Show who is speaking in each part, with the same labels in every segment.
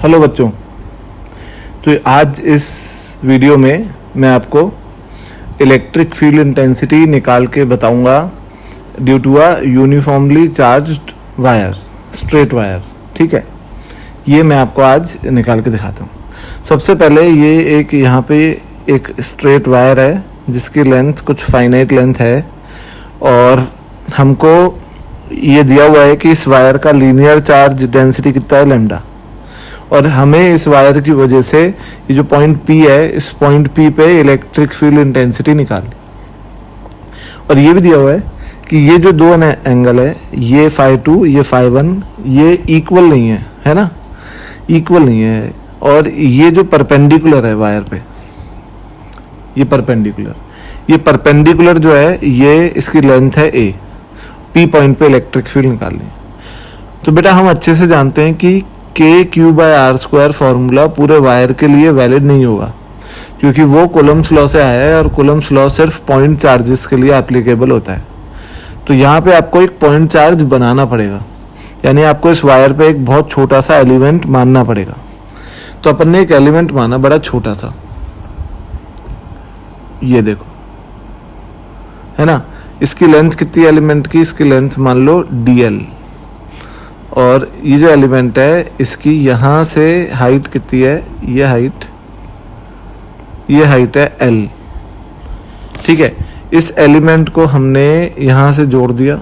Speaker 1: Hello बच्चों, तो आज इस वीडियो में मैं आपको इलेक्ट्रिक फील्ड इंटेंसिटी निकाल के बताऊंगा due to a uniformly charged wire, straight wire. ठीक है, ये मैं आपको आज निकाल के दिखाता हूँ। सबसे पहले ये एक यहाँ पे एक स्ट्रेट वायर है जिसकी लेंथ कुछ फाइनाइट लेंथ है और हमको ये दिया हुआ है कि इस वायर का लीनियर चार्ज डेंसिटी कितना है, लैम्डा। और हमें इस वायर की वजह से ये जो पॉइंट P है, इस पॉइंट P पे इलेक्ट्रिक फील्ड इंटेंसिटी निकालनी। और ये भी दिया हुआ है कि ये जो दो एंगल है, ये φ2 ये φ1, ये इक्वल नहीं है, है ना, इक्वल नहीं है। और ये जो परपेंडिकुलर है वायर पे, ये परपेंडिकुलर जो है, ये इसकी लेंथ है a, P पॉइंट पे इलेक्ट्रिक फील्ड निकालनी। तो बेटा हम अच्छे से जानते हैं कि KQ/R² फॉर्मूला पूरे वायर के लिए वैलिड नहीं होगा, क्योंकि वो कूलम्ब्स लॉ से आया है और कूलम्ब्स लॉ सिर्फ पॉइंट चार्जेस के लिए एप्लीकेबल होता है। तो यहाँ पे आपको एक पॉइंट चार्ज बनाना पड़ेगा, यानी आपको इस वायर पे एक बहुत छोटा सा एलिमेंट मानना पड़ेगा। तो अपन ने एक एलिमेंट माना बड़ा छोटा सा, ये देखो, है ना। इसकी लेंथ कितनी एलिमेंट की, इसकी लेंथ मान लो DL, और ये जो एलिमेंट है इसकी यहाँ से हाइट कितनी है, ये हाइट है L। ठीक है, इस एलिमेंट को हमने यहाँ से जोड़ दिया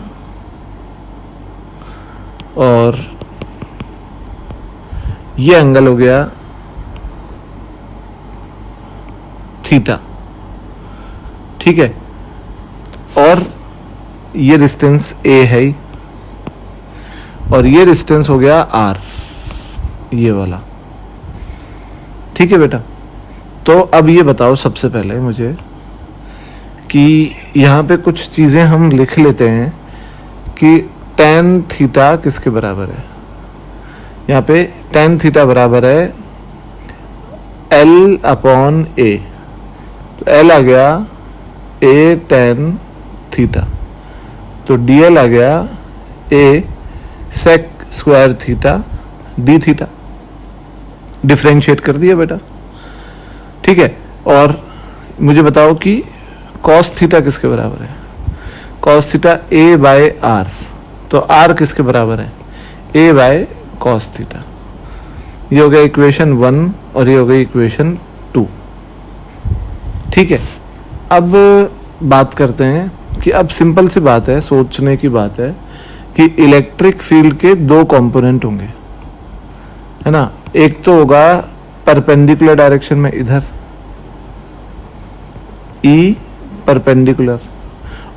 Speaker 1: और ये एंगल हो गया थीटा। ठीक है, और ये डिस्टेंस A है और ये डिस्टेंस हो गया R, ये वाला। ठीक है बेटा, तो अब ये बताओ सबसे पहले मुझे कि यहाँ पे कुछ चीज़ें हम लिख लेते हैं कि tan थीटा किसके बराबर है। यहाँ पे tan थीटा बराबर है L/A, तो L आ गया A tan थीटा, तो DL आ गया A sec square theta D theta. Differentiate कर दिया बेटा। ठीक है, और मुझे बताओ कि cos थीटा किसके बराबर है। cos थीटा A/R, तो R किसके बराबर है, A/ cos थीटा। ये हो गया इक्वेशन 1 और ये हो गई इक्वेशन 2। ठीक है, अब बात करते हैं कि अब सिंपल सी बात है, सोचने की बात है कि इलेक्ट्रिक फील्ड के दो कंपोनेंट होंगे, है ना। एक तो होगा परपेंडिकुलर डायरेक्शन में इधर E परपेंडिकुलर,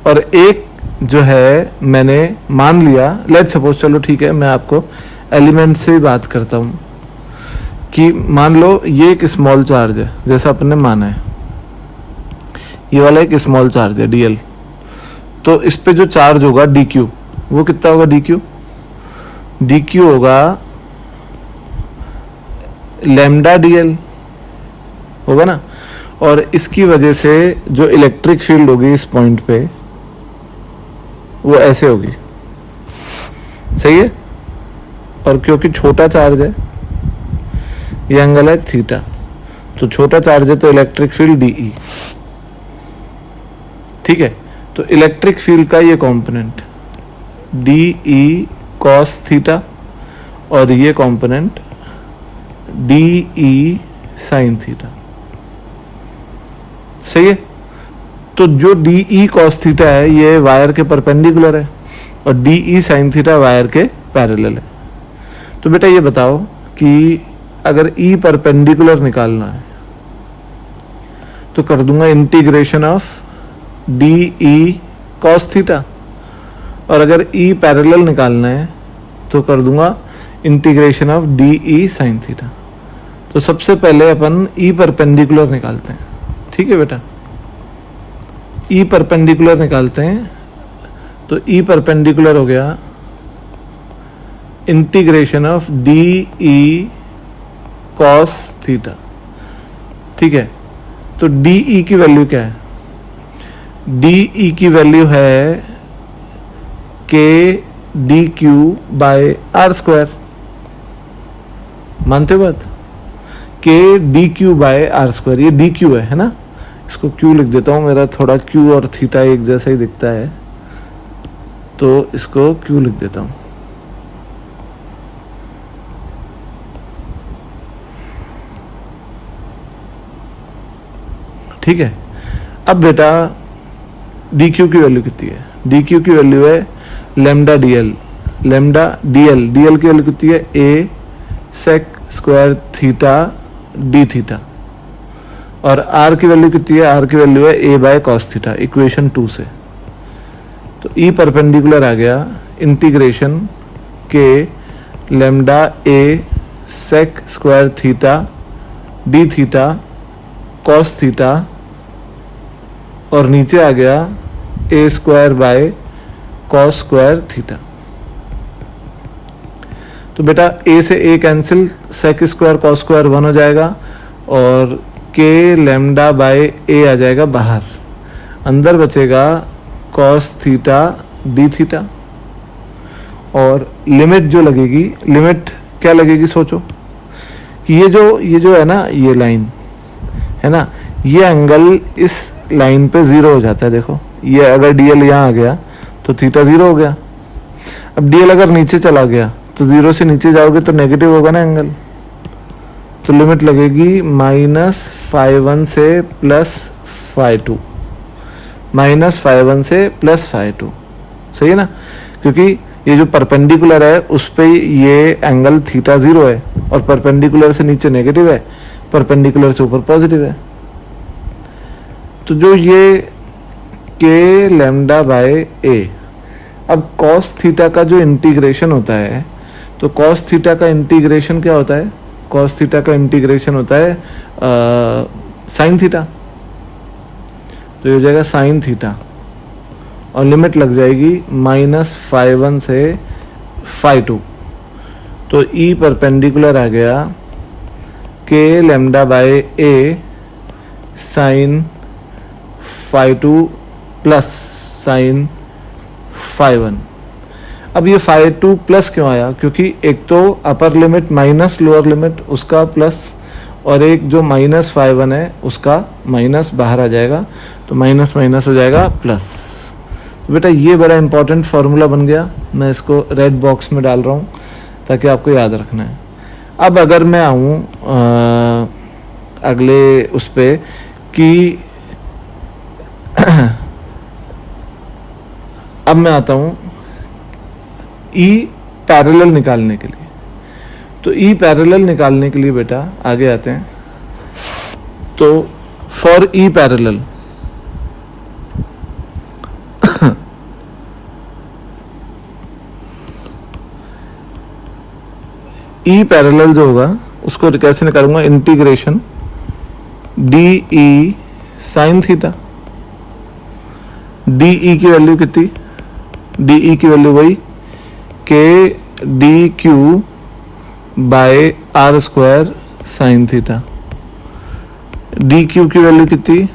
Speaker 1: और एक जो है मैंने मान लिया, लेट सपोज, चलो ठीक है मैं आपको एलिमेंट से ही बात करता हूँ कि मान लो ये एक स्मॉल चार्ज है, जैसा अपन ने माना है, ये वाला एक स्मॉल चार्ज है DL। तो इस पे जो चार्ज होगा DQ, वो कितना होगा DQ होगा लैम्डा DL होगा ना। और इसकी वजह से जो इलेक्ट्रिक फील्ड होगी इस पॉइंट पे, वो ऐसे होगी, सही है। और क्योंकि छोटा चार्ज है, ये एंगल है थीटा, तो छोटा चार्ज है तो इलेक्ट्रिक फील्ड DE। ठीक है, तो इलेक्ट्रिक फील्ड का ये कंपोनेंट DE cos थीटा और ये कंपोनेंट DE sin थीटा, सही है। तो जो DE cos थीटा है ये वायर के परपेंडिकुलर है और DE sin थीटा वायर के पैरेलल है। तो बेटा ये बताओ कि अगर E परपेंडिकुलर निकालना है तो कर दूंगा integration of DE cos theta, और अगर E पैरेलल निकालना है तो कर दूंगा integration of DE sin theta. तो सबसे पहले अपन E परपेंडिकुलर निकालते हैं। ठीक है बेटा, E परपेंडिकुलर निकालते हैं, तो E परपेंडिकुलर हो गया integration of DE cos theta. ठीक है, तो DE की वैल्यू क्या है, DE की वैल्यू है KdQ/R²। मानते हो बात? के D Q by are square, ये डी क्यू है ना, इसको क्यू लिख देता हूँ, मेरा थोड़ा क्यू और थीटा एक जैसा ही दिखता है तो इसको क्यू लिख देता हूँ। ठीक है। अब बेटा डी क्यू की वैल्यू कितनी है? डी क्यू की वैल्यू है lambda D L, lambda D L, D L की वैल्यू कितनी है? A sec square theta D theta. और आर की वैल्यू कितनी है? आर की वैल्यू है A by cos theta, equation 2 से। तो ई परपेंडिकुलर आ गया integration K lambda A sec square theta D theta cos theta, और नीचे आ गया A square by cos square theta. तो बेटा ए से A cancel, sec square cos square 1 हो जाएगा और के लेमडा बाय ए आ जाएगा बाहर, अंदर बचेगा कॉस थीटा डी थीटा। और लिमिट जो लगेगी, लिमिट क्या लगेगी सोचो कि ये जो है ना, ये लाइन है ना, ये एंगल इस लाइन पे 0 हो जाता है। देखो ये अगर डीएल यहाँ आ गया तो थीटा 0 हो गया। अब डीएल अगर नीचे चला गया तो 0 से नीचे जाओगे तो नेगेटिव होगा ना एंगल, तो लिमिट लगेगी -φ1 से +φ2, -φ1 से +φ2। सही है ना, क्योंकि ये जो परपेंडिकुलर है उस पे ये एंगल थीटा 0 है और परपेंडिकुलर से नीचे नेगेटिव है, परपेंडिकुलर से ऊपर पॉजिटिव है। तो जो ये के लेमडा बाय ए, अब कॉस थीटा का जो इंटीग्रेशन होता है, तो कॉस थीटा का इंटीग्रेशन क्या होता है? कॉस थीटा का इंटीग्रेशन होता है साइन थीटा, तो ये हो जाएगा साइन थीटा और लिमिट लग जाएगी -φ1 से φ2। तो ई परपेंडिकुलर आ गया K lambda by A sine φ2 plus sine φ1। अब ये φ2 प्लस क्यों आया? क्योंकि एक तो upper limit minus lower limit उसका प्लस, और एक जो -φ1 है उसका माइनस बाहर आ जाएगा, तो माइनस माइनस हो जाएगा प्लस। तो बेटा ये बड़ा इंपॉर्टेंट फार्मूला बन गया, मैं इसको रेड बॉक्स में डाल रहा हूँ ताकि आपको याद रखना है। अब अगर मैं आऊँ अगले उस पे कि अब मैं आता हूँ ई पैरेलल निकालने के लिए। तो ई पैरेलल निकालने के लिए बेटा आगे आते हैं। तो for E parallel E parallel जो होगा उसको कैसे निकालूंगा? Integration D E sine theta, D E की वैल्यू कितनी? डी ई की वैल्यू वही K D Q by are square sine theta. D Q की वैल्यू कितनी?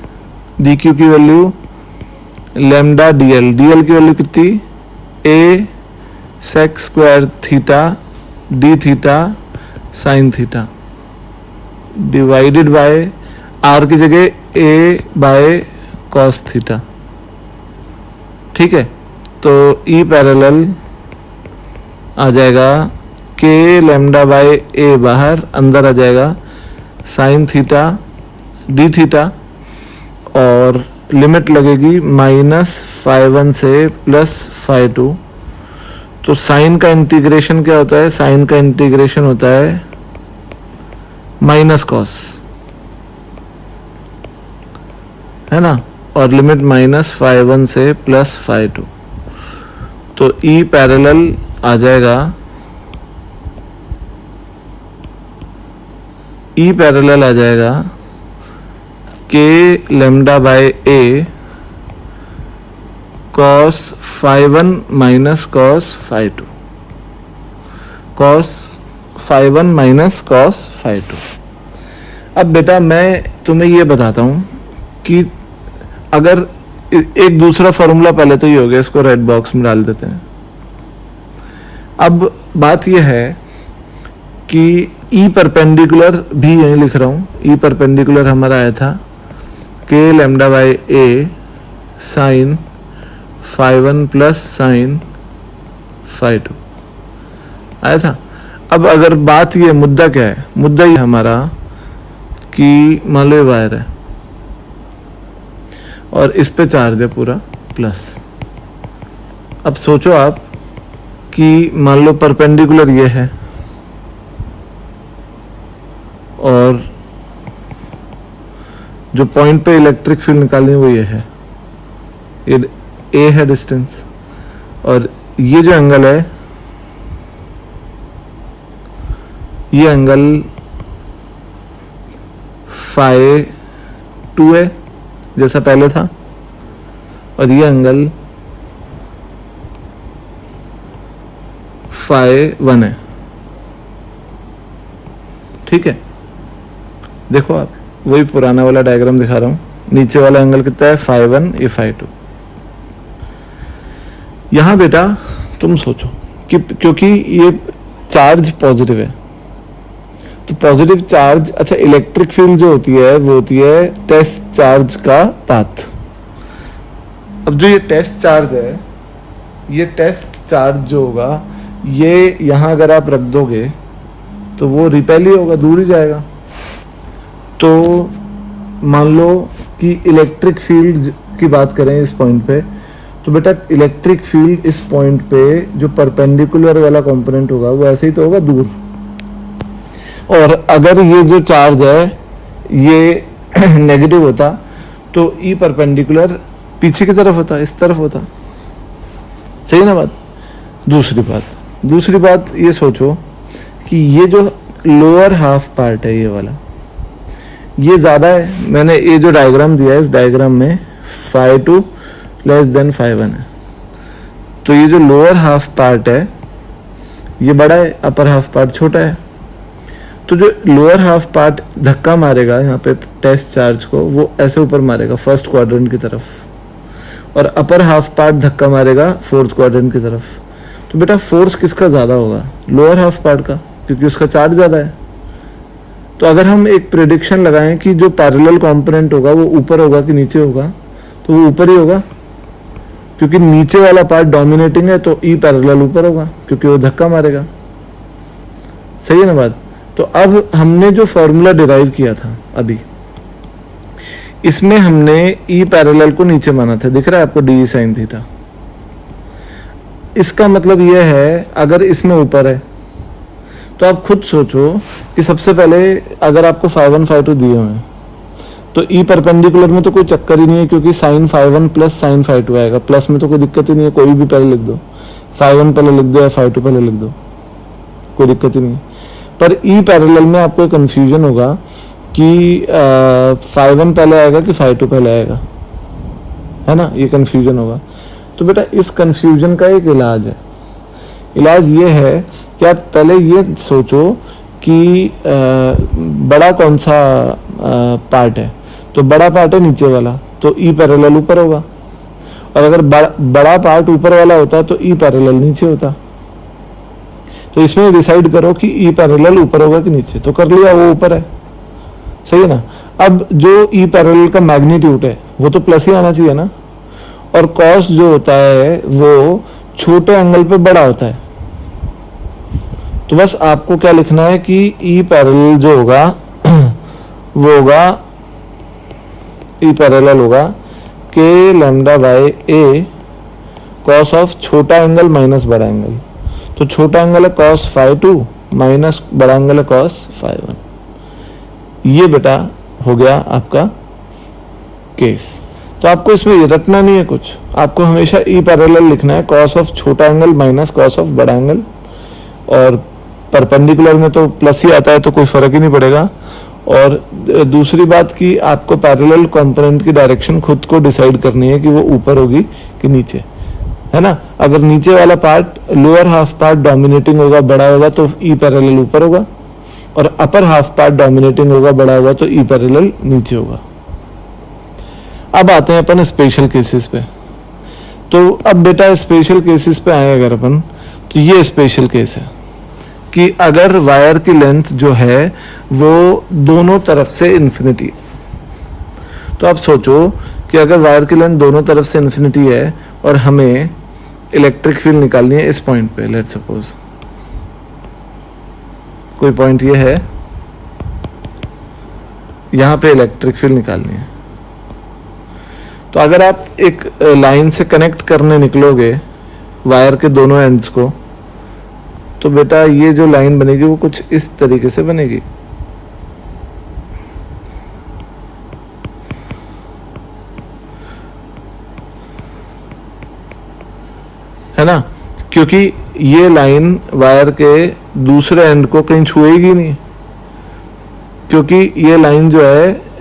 Speaker 1: डी क्यू की value lambda D L, D L की वैल्यू कितनी? A sec square theta D theta sine theta divided by R की जगह ए by cos theta. ठीक है, तो ई पैरेलल आ जाएगा के लेमडा बाय ए बाहर, अंदर आ जाएगा साइन थीटा डी थीटा और लिमिट लगेगी -φ1 से +φ2। तो साइन का इंटीग्रेशन क्या होता है? साइन का इंटीग्रेशन होता है माइनस कॉस, है ना, और लिमिट -φ1 से +φ2। तो ई पैरेलल आ जाएगा, ई पैरेलल आ जाएगा K lambda by A cos φ1 minus cos φ2, cos φ1 minus cos φ2। अब बेटा मैं तुम्हें ये बताता हूँ कि अगर एक दूसरा फॉर्मूला पहले तो ये हो गया, इसको रेड बॉक्स में डाल देते हैं। अब बात यह है कि ई परपेंडिकुलर भी यहीं लिख रहा हूँ, ई परपेंडिकुलर हमारा आया था के lambda by a sine phi 1 plus sine phi 2 आया था। अब अगर बात ये मुद्दा क्या है, मुद्दा ये हमारा कि मान लो ये वायर है और इस पे चार्ज है पूरा प्लस। अब सोचो आप कि मान लो परपेंडिकुलर ये है और जो पॉइंट पे इलेक्ट्रिक फील्ड निकालनी है वो ये है, ये ए है डिस्टेंस, और ये जो एंगल है ये एंगल फाई 2 है जैसा पहले था, और ये एंगल फाई 1 है। ठीक है, देखो आप वही पुराना वाला डायग्राम दिखा रहा हूं। नीचे वाला एंगल कितना है, फाई 1, ये फाई 2। यहां बेटा तुम सोचो कि क्योंकि ये चार्ज पॉजिटिव है तो पॉजिटिव चार्ज, अच्छा इलेक्ट्रिक फील्ड जो होती है वो होती है टेस्ट चार्ज का पाथ। अब जो ये टेस्ट चार्ज है, ये टेस्ट चार्ज जो होगा ये यहां अगर आप रख दोगे तो वो रिपेल ही होगा, दूर ही जाएगा। तो मान लो कि इलेक्ट्रिक फील्ड की बात करें इस पॉइंट पे, तो बेटा इलेक्ट्रिक फील्ड इस पॉइंट पे जो परपेंडिकुलर वाला कंपोनेंट होगा वो ऐसे ही तो होगा, दूर। और अगर ये जो चार्ज है ये नेगेटिव होता तो ई परपेंडिकुलर पीछे की तरफ होता, इस तरफ होता। सही ना बात। दूसरी बात ये सोचो कि ये जो लोअर हाफ पार्ट है ये वाला, ये ज़्यादा है। मैंने ये जो डायग्राम दिया है इस डायग्राम में फाई 2 लेस देन फाई 1 है, तो ये जो लोअर हाफ पार्ट है ये बड़ा है, अपर हाफ पार्ट छोटा है। तो जो लोअर हाफ पार्ट धक्का मारेगा यहाँ पे टेस्ट चार्ज को, वो ऐसे ऊपर मारेगा फर्स्ट क्वाड्रेंट की तरफ, और अपर हाफ पार्ट धक्का मारेगा फोर्थ क्वाड्रेंट की तरफ। तो बेटा फोर्स किसका ज़्यादा होगा, लोअर हाफ पार्ट का, क्योंकि उसका चार्ज ज़्यादा है। तो अगर हम एक प्रेडिक्शन लगाएं कि जो पैरेलल कंपोनेंट होगा वो ऊपर होगा कि नीचे होगा, तो वो ऊपर ही होगा, क्योंकि नीचे वाला पार्ट डोमिनेटिंग है, तो ई पैरेलल ऊपर होगा क्योंकि वो धक्का मारेगा। सही है ना बात। तो अब हमने जो फॉर्मूला डिराइव किया था अभी, इसमें हमने ई पैरेलल को नीचे माना था, दिख रहा है आपको, डी साइन थीटा। इसका मतलब यह है अगर इसमें ऊपर है तो आप खुद सोचो कि सबसे पहले अगर आपको फाई 1 फाई 2 दिए हुए हैं तो ई परपेंडिकुलर में तो कोई चक्कर ही नहीं है, क्योंकि sine phi 1 plus sine phi 2 आएगा, प्लस में तो कोई दिक्कत ही नहीं है, कोई भी पहले लिख दो, फाई 1 पहले लिख दो या फाई 2 पहले लिख दो, कोई दिक्कत ही नहीं है। पर ई पैरेलल में आपको कंफ्यूजन होगा कि फाई 1 पहले आएगा कि फाई 2 पहले आएगा, है ना, ये कंफ्यूजन होगा। तो बेटा इस कंफ्यूजन का एक इलाज है। इलाज ये है कि आप पहले ये सोचो कि बड़ा कौन सा पार्ट है, तो बड़ा पार्ट है नीचे वाला, तो ई पैरेलल ऊपर होगा, और अगर बड़ा पार्ट ऊपर वाला होता तो ई पैरेलल नीचे होता। तो इसमें डिसाइड करो कि ई पैरेलल ऊपर होगा कि नीचे, तो कर लिया, वो ऊपर है। सही है ना। अब जो ई पैरेलल का मैग्नीट्यूड है वो तो प्लस ही आना चाहिए ना, और कॉस जो होता है वो छोटे एंगल पे बड़ा होता है। तो बस आपको क्या लिखना है कि ई पैरेलल जो होगा वो होगा, ई पैरेलल होगा के lambda by A cos of छोटा एंगल माइनस बड़ा एंगल। तो छोटा एंगल है कॉस फाई 2 माइनस बड़ा एंगल है कॉस फाई 1। ये बेटा हो गया आपका केस। तो आपको इसमें रटना नहीं है कुछ, आपको हमेशा ई पैरेलल लिखना है, कॉस ऑफ छोटा एंगल माइनस कॉस ऑफ बड़ा एंगल, और परपेंडिकुलर में तो प्लस ही आता है तो कोई फर्क ही नहीं पड़ेगा। और दूसरी बात कि आपको पैरेलल कंपोनेंट की डायरेक्शन खुद को डिसाइड करनी है कि वो ऊपर होगी कि नीचे, है ना। अगर नीचे वाला part lower half part dominating होगा, बड़ा होगा, तो ई पैरेलल ऊपर होगा, और अपर हाफ पार्ट डोमिनेटिंग होगा, बड़ा होगा, तो ई पैरेलल नीचे होगा। अब आते हैं अपन स्पेशल केसेस पे। तो अब बेटा स्पेशल केसेस पे आए अगर अपन, तो ये स्पेशल केस है। कि अगर वायर की लेंथ जो है वो दोनों तरफ से इन्फिनिटी, तो आप सोचो कि अगर वायर की लेंथ दोनों तरफ से इन्फिनिटी है और हमें इलेक्ट्रिक फील्ड निकालनी है इस पॉइंट पे, लेट सपोज कोई पॉइंट ये है, यहां पे इलेक्ट्रिक फील्ड निकालनी है, तो अगर आप एक लाइन से कनेक्ट करने निकलोगे वायर के दोनों एंड्स को, तो बेटा ये जो लाइन बनेगी वो कुछ इस तरीके से बनेगी। है ना, क्योंकि ये लाइन वायर के दूसरे एंड को कहीं छुएगी नहीं, क्योंकि ये लाइन जो है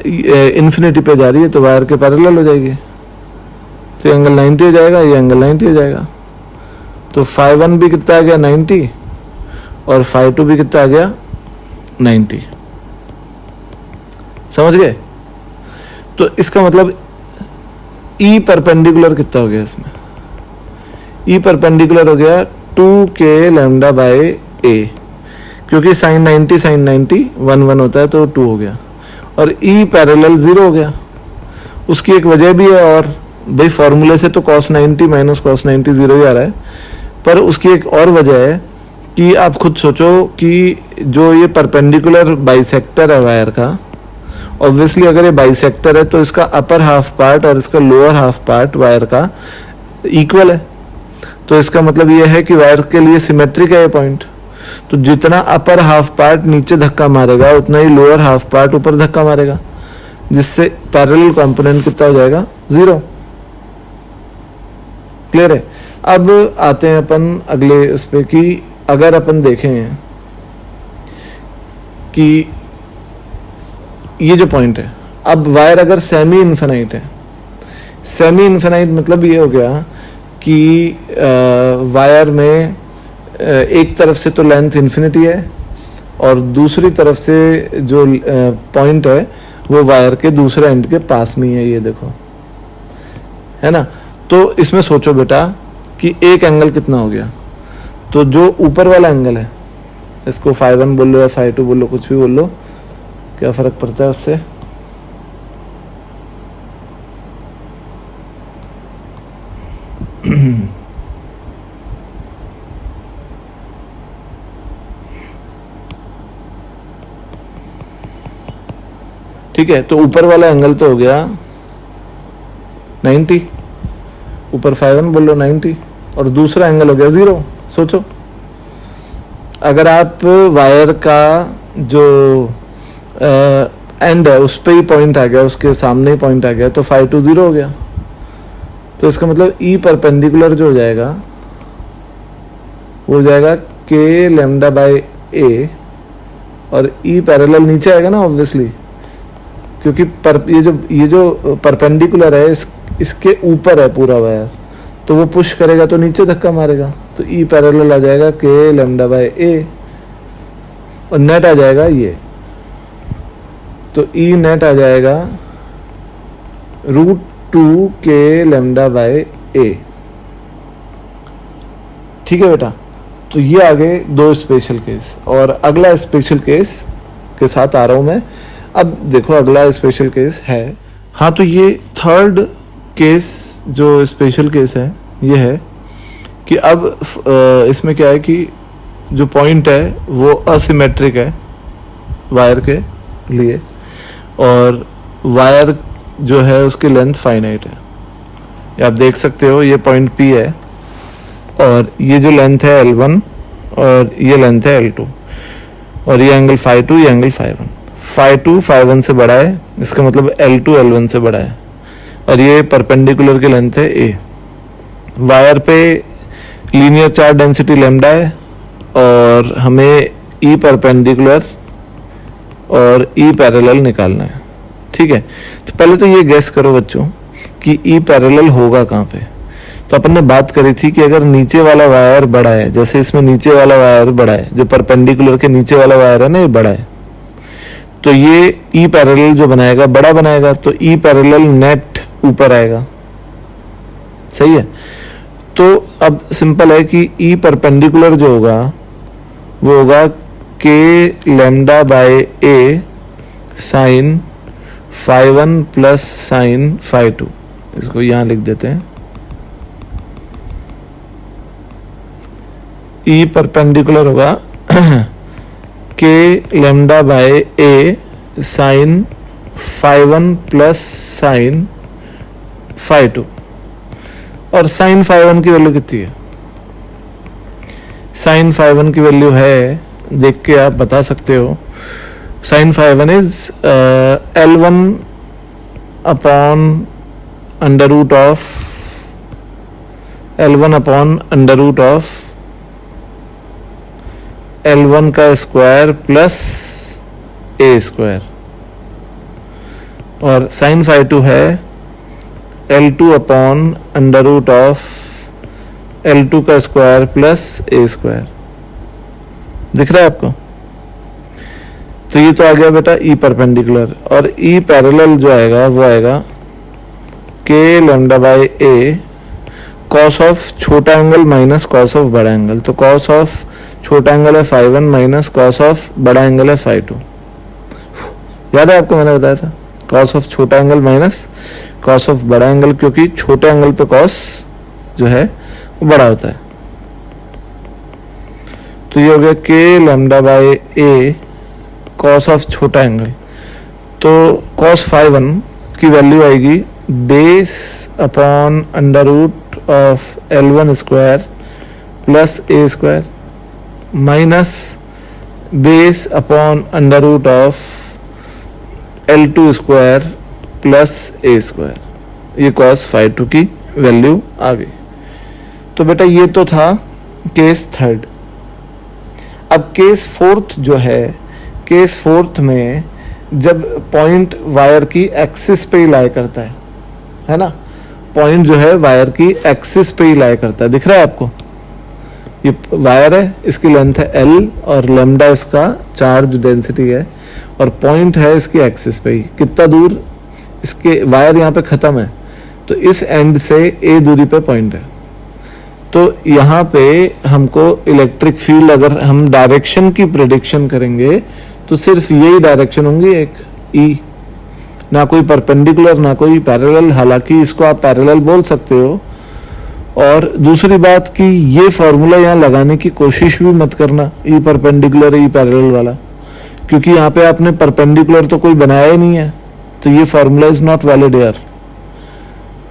Speaker 1: इन्फिनिटी पे जा रही है तो वायर के पैरेलल हो जाएगी, तो ये एंगल 90 हो जाएगा, ये एंगल 90 हो जाएगा। तो φ1 भी कितना आ गया 90 और φ2 भी कितना आ गया 90। समझ गए? तो इसका मतलब E परपेंडिकुलर कितना हो गया इसमें? E परपेंडिकुलर हो गया 2k लैम्डा बाय a, क्योंकि sin 90 sin 90 1 1 होता है तो 2 हो गया, और E पैरेलल 0 हो गया। उसकी एक वजह भी है, और भाई फॉर्मूले से तो cos 90 माइनस cos 90 0 ही आ रहा है, पर उसकी एक और वजह है कि आप खुद सोचो कि जो ये परपेंडिकुलर बाइसेक्टर है वायर का, ऑब्वियसली अगर ये बाइसेक्टर है तो इसका अपर हाफ पार्ट और इसका लोअर हाफ पार्ट वायर का इक्वल है, तो इसका मतलब ये है कि वायर के लिए सिमेट्रिक है ये पॉइंट। तो जितना अपर हाफ पार्ट नीचे धक्का मारेगा उतना ही लोअर हाफ पार्ट ऊपर धक्का मारेगा, जिससे पैरेलल कंपोनेंट कितना हो जाएगा 0। क्लियर है? अब आते हैं अपन अगले उस पे कि अगर अपन देखें कि ये जो पॉइंट है, अब वायर अगर सेमी इन्फिनाइट है, सेमी इन्फिनाइट मतलब ये हो गया कि वायर में एक तरफ से तो लेंथ इन्फिनिटी है और दूसरी तरफ से जो पॉइंट है वो वायर के दूसरे एंड के पास में ही है, ये देखो, है ना। तो इसमें सोचो बेटा कि एक एंगल कितना हो गया, तो जो ऊपर वाला एंगल है, इसको φ1 बोल लो या φ2 बोल लो, कुछ भी बोल लो, क्या फर्क पड़ता है उससे। ठीक है, तो ऊपर वाला एंगल तो हो गया 90, ऊपर φ1 बोल लो 90, और दूसरा एंगल हो गया 0। सोचो अगर आप वायर का जो एंड है उस पे ही पॉइंट आ गया, उसके सामने ही पॉइंट आ गया, तो φ2 0 हो गया। तो इसका मतलब E परपेंडिकुलर जो हो जाएगा वो हो जाएगा k लैम्डा बाय a, और E पैरेलल नीचे आएगा ना ऑब्वियसली, क्योंकि ये जो परपेंडिकुलर है इसके ऊपर है पूरा वायर, तो वो पुश करेगा तो नीचे धक्का मारेगा, तो E पैरेलल आ जाएगा k लैम्डा बाय a, और नेट आ जाएगा ये, तो E नेट आ जाएगा √2k लैम्डा बाय a। ठीक है बेटा, तो ये आगे दो स्पेशल केस, और अगला स्पेशल केस के साथ आ रहा हूं मैं। अब देखो अगला स्पेशल केस है, हाँ, तो ये थर्ड केस जो स्पेशल केस है ये है कि अब इसमें क्या है कि जो पॉइंट है वो असिमेट्रिक है वायर के लिए, और वायर जो है उसकी लेंथ फाइनाइट है। ये आप देख सकते हो, ये पॉइंट P है और ये जो लेंथ है L1 और ये लेंथ है L2, और ये एंगल φ2, ये एंगल φ1। φ2 φ1 से बड़ा है, इसका मतलब L2 L1 से बड़ा है, और ये परपेंडिकुलर की लेंथ है a। वायर पे लीनियर चार्ज डेंसिटी लैम्डा है, और हमें E परपेंडिकुलर और E पैरेलल निकालना है। ठीक है, तो पहले तो ये गैस करो बच्चों कि E पैरेलल होगा कहाँ पे। तो अपन ने बात करी थी कि अगर नीचे वाला वायर बड़ा है, जैसे इसमें नीचे वाला वायर बड़ा है, जो परपेंडिकुलर के नीचे वाला वायर है ना, ये बड़ा है, तो ये E पैरेलल जो बनाएगा बड़ा बनाएगा, तो E पैरेलल नेट ऊपर आएगा। सही है, तो अब सिंपल है कि E परपेंडिकुलर जो होगा वो होगा के lambda by A sine phi 1 plus sine phi 2। इसको यहां लिख देते हैं। ई परपेंडिकुलर होगा के lambda by A sine phi 1 plus sine phi 2। और साइन फाई 1 की वैल्यू कितनी है? साइन फाई 1 की वैल्यू है, देख के आप बता सकते हो, sine phi 1 is L1 upon under root of L1 का स्क्वायर प्लस ए स्क्वायर, और साइन फाई 2 है L2 upon under root of L2 का स्क्वायर प्लस ए स्क्वायर। दिख रहा है आपको? तो ये तो आ गया बेटा ई परपेंडिकुलर। और ई पैरेलल जो आएगा वो आएगा के lambda by A cos of छोटा एंगल माइनस कॉस ऑफ बड़ा एंगल। तो कॉस ऑफ छोटा एंगल है फाई 1 माइनस कॉस ऑफ बड़ा एंगल है फाई 2। याद है आपको, मैंने बताया था कॉस ऑफ छोटा एंगल माइनस कॉस ऑफ बड़ा एंगल, क्योंकि छोटे एंगल पे कॉस जो है वो बड़ा होता है। तो ये हो गया के lambda by A cos of छोटा एंगल। तो कॉस फाई 1 की वैल्यू आएगी base upon under root of L1 square plus a square minus base upon under root of L2 square plus a square. ये कॉस फाई 2 की value आ गई। तो बेटा ये तो था केस थर्ड। अब केस फोर्थ जो है, केस फोर्थ में जब पॉइंट वायर की एक्सिस पे ही लाई करता है ना, पॉइंट जो है वायर की एक्सिस पे ही लाई करता है। दिख रहा है आपको? ये वायर है, इसकी लेंथ है L और लैम्डा इसका चार्ज डेंसिटी है, और पॉइंट है इसकी एक्सिस पे ही। कितना दूर? इसके वायर यहाँ पे खत्म है, तो इस एंड से ए दूरी पे पॉइंट है। तो यहाँ पे हमको इलेक्ट्रिक फील्ड, अगर हम डायरेक्शन की प्रेडिक्शन करेंगे तो सिर्फ यही डायरेक्शन होंगी, एक ई, ना कोई परपेंडिकुलर ना कोई पैरेलल। हालांकि इसको आप पैरेलल बोल सकते हो। और दूसरी बात कि ये फॉर्मूला यहाँ लगाने की कोशिश भी मत करना, ई परपेंडिकुलर ई पैरेलल वाला, क्योंकि यहाँ पे आपने परपेंडिकुलर तो कोई बनाया ही नहीं है, तो ये फॉर्मूला इज नॉट वैलिड यार।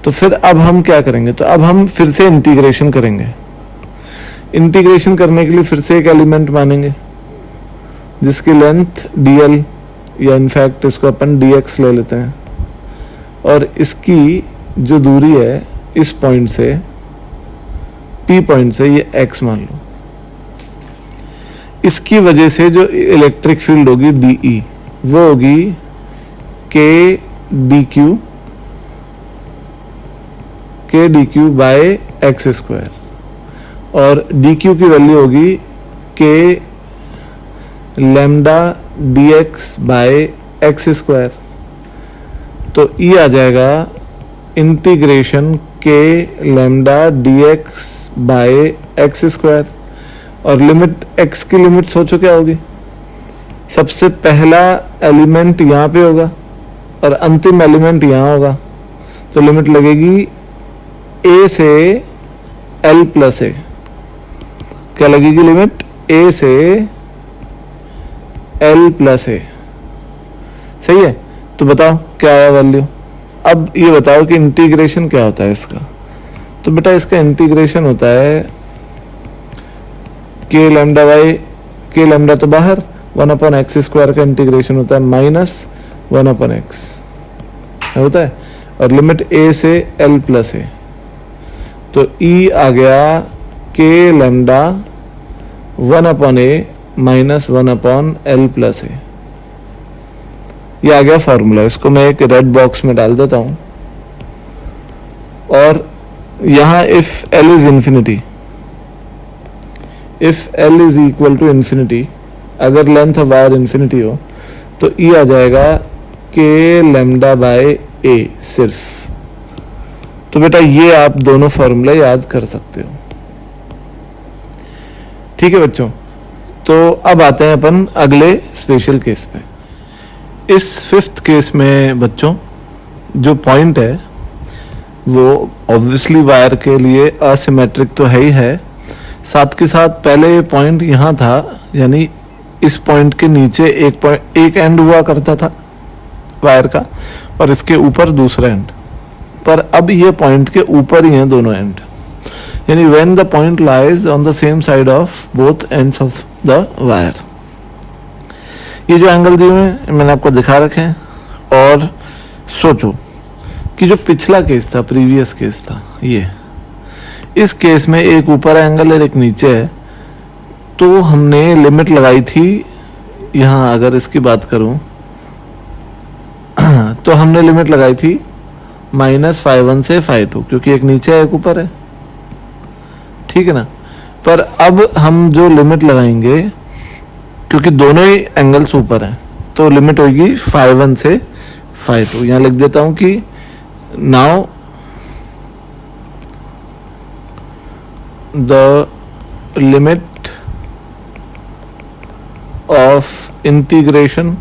Speaker 1: तो फिर अब हम क्या करेंगे? तो अब हम फिर से इंटीग्रेशन करेंगे। इंटीग्रेशन करने के लिए फिर से एक एलिमेंट मानेंगे जिसकी लेंथ dl, या इनफैक्ट इसको अपन dx ले लेते हैं, और इसकी जो दूरी है इस पॉइंट से, P पॉइंट से, ये x मान लो। इसकी वजह से जो इलेक्ट्रिक फील्ड होगी dE, वो होगी k dq by x square, और dq की वैल्यू होगी k lambda dx by x square. तो E आ जाएगा integration k lambda dx by x square, और लिमिट x की लिमिट सोचो क्या होगी? सबसे पहला एलिमेंट यहाँ पे होगा और अंतिम एलिमेंट यहाँ होगा, तो लिमिट लगेगी a से L प्लस ए। क्या लगेगी लिमिट? a से L प्लस ए। सही है? तो बताओ क्या आया वैल्यू। अब ये बताओ कि इंटीग्रेशन क्या होता है इसका। तो बेटा इसका इंटीग्रेशन होता है के लैम्डा बाई, के लैम्डा तो बाहर, 1 अपॉन एक्स स्क्वायर का इंटीग्रेशन होता है माइनस 1 अपॉन एक्स होता है, और लिमिट a से L प्लस ए। तो E आ गया के लैम्डा 1 अपॉन ए माइनस 1 अपॉन L प्लस ए। ये आ गया फॉर्मूला। इसको मैं एक रेड बॉक्स में डाल देता हूं, और यहां if L is infinity, if L is equal to infinity, अगर लेंथ ऑफ वायर इंफिनिटी हो, तो E आ जाएगा के लैम्डा बाय ए सिर्फ। तो बेटा ये आप दोनों फॉर्मूला याद कर सकते हो। ठीक है बच्चों? तो अब आते हैं अपन अगले स्पेशल केस पे। इस 5th केस में बच्चों जो पॉइंट है वो ऑब्वियसली वायर के लिए असिमेट्रिक तो है ही है, साथ के साथ पहले पॉइंट यहाँ था, यानी इस पॉइंट के नीचे एक एंड हुआ करता था वायर का और इसके ऊपर दूसरा एंड, पर अब ये पॉइंट के ऊपर ही हैं दोनों एंड, यानी when the point lies on the same side of both ends of the wire. ये जो एंगल दिए हुए हैं मैंने आपको दिखा रखे हैं। और सोचो कि जो पिछला केस था, प्रीवियस केस था, ये इस केस में एक ऊपर एंगल और एक नीचे है, तो हमने लिमिट लगाई थी यहाँ, अगर इसकी बात करूं तो हमने लिमिट लगाई थी -φ1 से φ2, क्योंकि एक नीचे है एक ऊपर है, ठीक है ना। पर अब हम जो लिमिट लगाएंगे, क्योंकि दोनों ही एंगल्स ऊपर हैं, तो लिमिट होगी φ1 से φ2। यहाँ लिख देता हूं कि now the limit of integration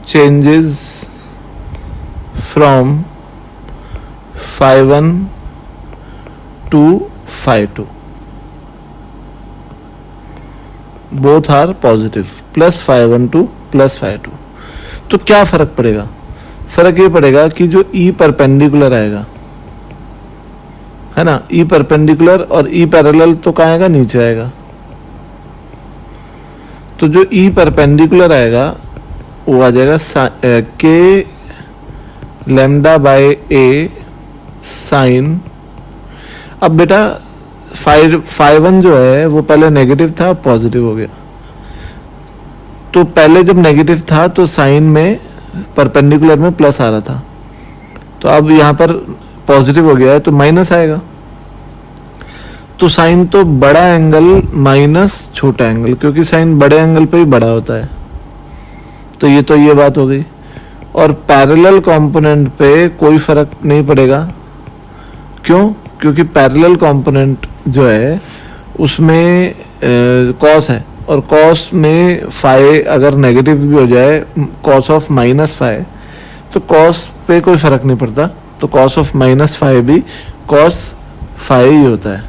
Speaker 1: changes from φ1 to φ2, both are positive, plus φ1 to plus φ2। तो क्या फर्क पड़ेगा? फर्क ये पड़ेगा कि जो E परपेंडिकुलर आएगा, है ना, E परपेंडिकुलर और E पैरेलल तो कहाँ आएगा? नीचे आएगा। तो जो E परपेंडिकुलर आएगा वो आ जाएगा k λ/a साइन। अब बेटा φ1 जो है वो पहले नेगेटिव था, पॉजिटिव हो गया। तो पहले जब नेगेटिव था तो साइन में परपेंडिकुलर में प्लस आ रहा था, तो अब यहाँ पर पॉजिटिव हो गया है तो माइनस आएगा। तो साइन तो बड़ा एंगल माइनस छोटा एंगल, क्योंकि साइन बड़े एंगल पे ही बड़ा होता है। तो ये बात हो गई। और पैरेलल कंपोनेंट पे कोई फर्क नहीं पड़ेगा। क्यों? क्योंकि पैरेलल कंपोनेंट जो है उसमें कॉस है, और कॉस में फाई अगर नेगेटिव भी हो जाए, कॉस ऑफ माइनस फाई, तो कॉस पे कोई फर्क नहीं पड़ता। तो कॉस ऑफ माइनस फाई भी कॉस फाई ही होता है।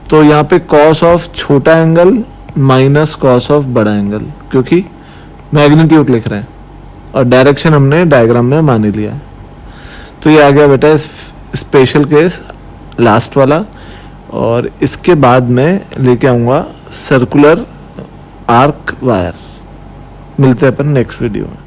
Speaker 1: तो यहाँ पे कॉस ऑफ छोटा एंगल माइनस कॉस ऑफ बड़ा एंगल, क्योंकि मैग्नीट्यूड लिख रहे हैं और डायरेक्शन हमने डायग्राम में मान ही लिया है। तो ये आ गया बेटा स्पेशल केस लास्ट वाला, और इसके बाद में लेके आऊँगा सर्कुलर आर्क वायर। मिलते हैं अपन नेक्स्ट वीडियो में।